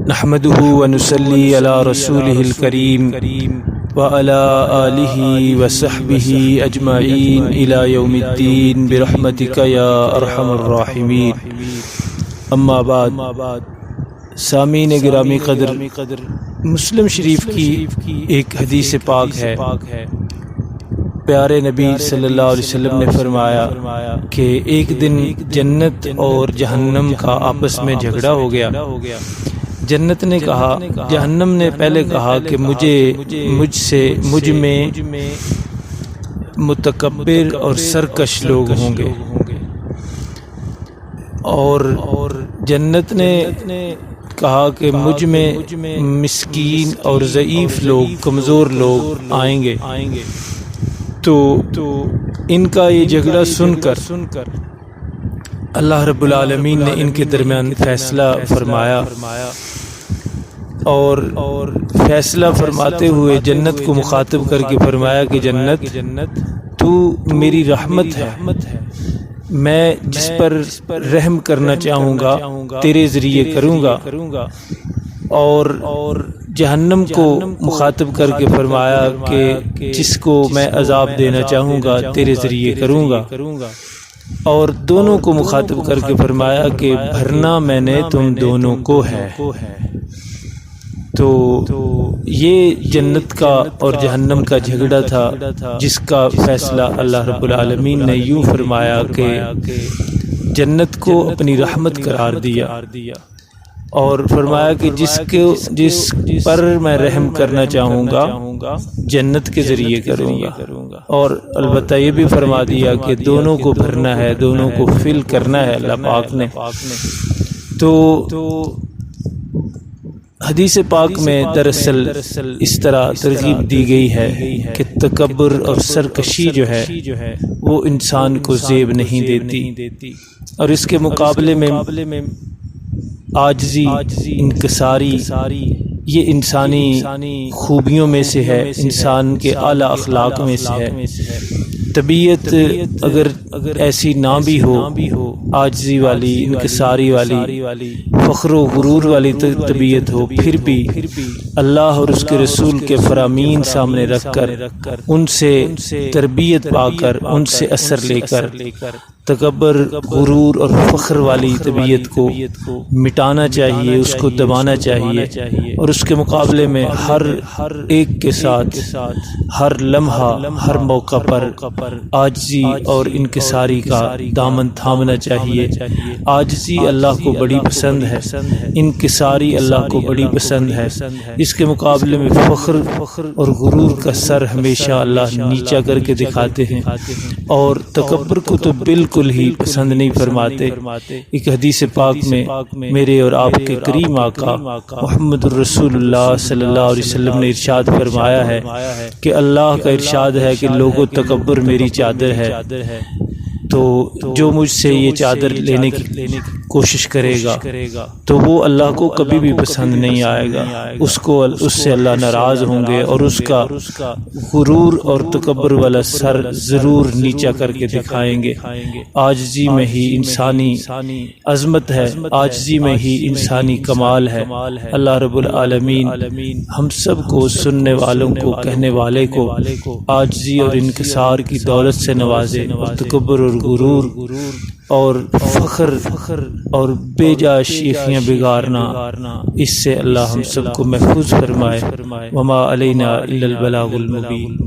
نحمده ونصلي على رسوله الكريم وعلى آله وصحبه أجمعين إلى يوم الدين برحمتك يا أرحم الراحمين. اما بعد، سامعین گرامی قدر، مسلم شریف کی ایک حدیث پاک ہے. پیارے نبی صلی اللہ علیہ وسلم نے فرمایا کہ ایک دن جنت اور جہنم کا آپس میں جھگڑا ہو گیا. جنت نے کہا، جہنم نے پہلے کہا کہ مجھ میں متکبر اور سرکش لوگ ہوں گے، اور جنت نے کہا کہ مجھ میں مسکین اور ضعیف لوگ، کمزور لوگ آئیں گے. تو ان کا یہ جھگڑا سن کر اللہ رب العالمین نے ان کے درمیان فیصلہ فرمایا، اور فیصلہ فرماتے ہوئے جنت کو مخاطب کر کے فرمایا کہ جنت تو میری رحمت ہے، میں جس پر رحم کرنا چاہوں گا تیرے ذریعے کروں گا. اور جہنم کو مخاطب کر کے فرمایا کہ جس کو میں عذاب دینا چاہوں گا تیرے ذریعے کروں گا. اور دونوں کو مخاطب کر کے فرمایا کہ بھرنا میں نے تم دونوں کو ہے. تو یہ جنت کا اور جہنم کا جھگڑا تھا، جس کا فیصلہ اللہ رب العالمین نے یوں فرمایا کہ جنت کو اپنی رحمت قرار دیا، اور فرمایا کہ جس پر میں رحم کرنا چاہوں گا جنت کے ذریعے کروں گا. اور البتہ یہ بھی فرما دیا کہ دونوں کو بھرنا ہے، دونوں کو فل کرنا ہے اللہ پاک نے. تو حدیث پاک میں دراصل اس طرح ترغیب دی گئی ہے کہ تکبر اور سرکشی جو ہے وہ انسان کو زیب نہیں دیتی، اور اس کے مقابلے میں عاجزی، انکساری، یہ انسانی خوبیوں میں سے ہے، انسان کے اعلیٰ اخلاق میں سے ہے. طبیعت اگر ایسی نہ بھی ہو، عاجزی والی، انکساری والی، فخر و غرور والی طبیعت ہو، پھر بھی اللہ اور اس کے رسول کے فرامین سامنے رکھ کر ان سے تربیت پا کر، ان سے اثر لے کر تکبر، غرور اور فخر والی طبیعت کو مٹانا چاہیے، اس کو دبانا چاہیے، اور اس کے مقابلے میں ہر ایک کے ساتھ ہر لمحہ، ہر موقع پر عاجزی اور انکساری کا دامن تھامنا چاہیے. عاجزی اللہ کو بڑی پسند ہے، انکساری اللہ کو بڑی پسند ہے. اس کے مقابلے میں فخر اور غرور کا سر ہمیشہ اللہ نیچا کر کے دکھاتے ہیں، اور تکبر کو تو بالکل ہی پسند نہیں فرماتے. ایک حدیث پاک میں میرے اور آپ کے کریم آقا محمد الرسول اللہ صلی اللہ علیہ وسلم نے ارشاد فرمایا ہے کہ اللہ کا ارشاد ہے کہ لوگوں تکبر میری چادر ہے. تو جو مجھ سے یہ چادر لینے کی کوشش کرے گا تو وہ اللہ کو کبھی بھی پسند نہیں آئے گا، اس سے اللہ ناراض ہوں گے، اور اس کا غرور اور تکبر والا سر ضرور نیچا کر کے دکھائیں گے. عاجزی میں ہی انسانی عظمت ہے، عاجزی میں ہی انسانی کمال ہے. اللہ رب العالمین ہم سب کو، سننے والوں کو، کہنے والے کو عاجزی اور انکسار کی دولت سے نوازے، اور تکبر اور غرور اور فخر اور بے جا شیخیاں بگارنا، اس سے اللہ ہم سب کو محفوظ فرمائے. وما علینا الا البلاغ المبین.